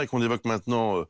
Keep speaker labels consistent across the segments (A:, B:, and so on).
A: Et qu'on évoque maintenant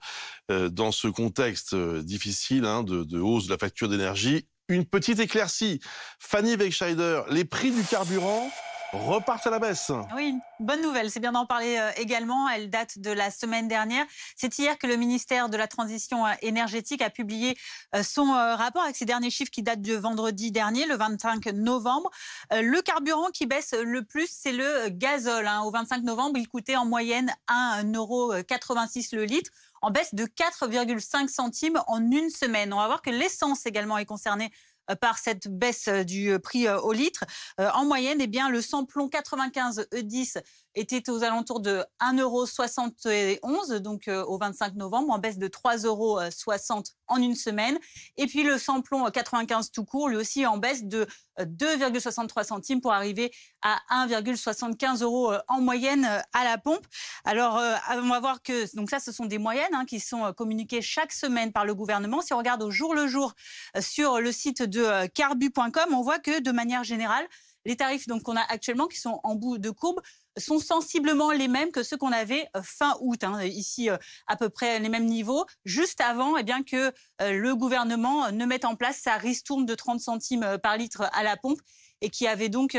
A: dans ce contexte difficile de hausse de la facture d'énergie. Une petite éclaircie. Fanny Wegscheider, les prix du carburant repartent à la baisse.
B: Oui, une bonne nouvelle, c'est bien d'en parler également. Elle date de la semaine dernière. C'est hier que le ministère de la Transition énergétique a publié son rapport avec ses derniers chiffres qui datent de vendredi dernier, le 25 novembre. Le carburant qui baisse le plus, c'est le gazole. Au 25 novembre, il coûtait en moyenne 1,86 € le litre, en baisse de 4,5 centimes en une semaine. On va voir que l'essence également est concernée par cette baisse du prix au litre. En moyenne, le samplon 95 E10 était aux alentours de 1,71 €, donc au 25 novembre, en baisse de 3,60 € en une semaine. Et puis le samplon 95 tout court, lui aussi en baisse de 2,63 centimes pour arriver à 1,75 € en moyenne à la pompe. Alors, on va voir que donc ça, ce sont des moyennes qui sont communiquées chaque semaine par le gouvernement. Si on regarde au jour le jour sur le site de carbu.com, on voit que de manière générale, les tarifs qu'on a actuellement, qui sont en bout de courbe, sont sensiblement les mêmes que ceux qu'on avait fin août. Ici, à peu près les mêmes niveaux, juste avant que le gouvernement ne mette en place sa ristourne de 30 centimes par litre à la pompe, et qui avait donc,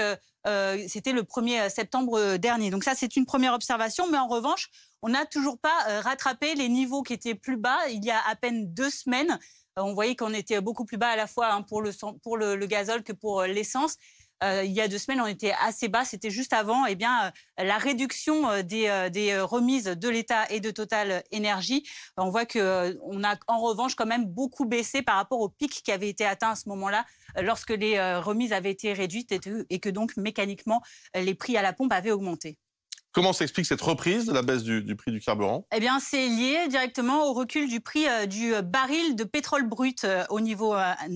B: c'était le 1er septembre dernier. Donc ça, c'est une première observation. Mais en revanche, on n'a toujours pas rattrapé les niveaux qui étaient plus bas il y a à peine 2 semaines. On voyait qu'on était beaucoup plus bas à la fois pour le gazole que pour l'essence. Il y a 2 semaines, on était assez bas. C'était juste avant la réduction des remises de l'État et de Total Énergie. On voit qu'on a en revanche quand même beaucoup baissé par rapport au pic qui avait été atteint à ce moment-là, lorsque les remises avaient été réduites et que donc mécaniquement les prix à la pompe avaient augmenté.
A: Comment s'explique cette reprise de la baisse du prix du carburant?
B: C'est lié directement au recul du prix du baril de pétrole brut au niveau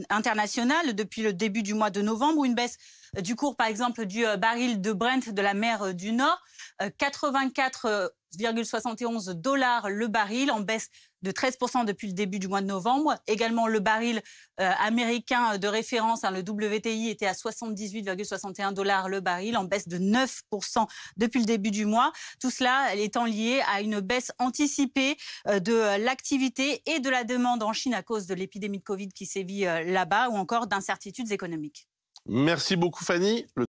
B: international depuis le début du mois de novembre, où une baisse du cours, par exemple, du baril de Brent de la mer du Nord, 84,71 $ le baril, en baisse de 13% depuis le début du mois de novembre. Également, le baril américain de référence, le WTI, était à 78,61 $ le baril, en baisse de 9% depuis le début du mois. Tout cela étant lié à une baisse anticipée de l'activité et de la demande en Chine à cause de l'épidémie de Covid qui sévit là-bas, ou encore d'incertitudes économiques.
A: Merci beaucoup, Fanny.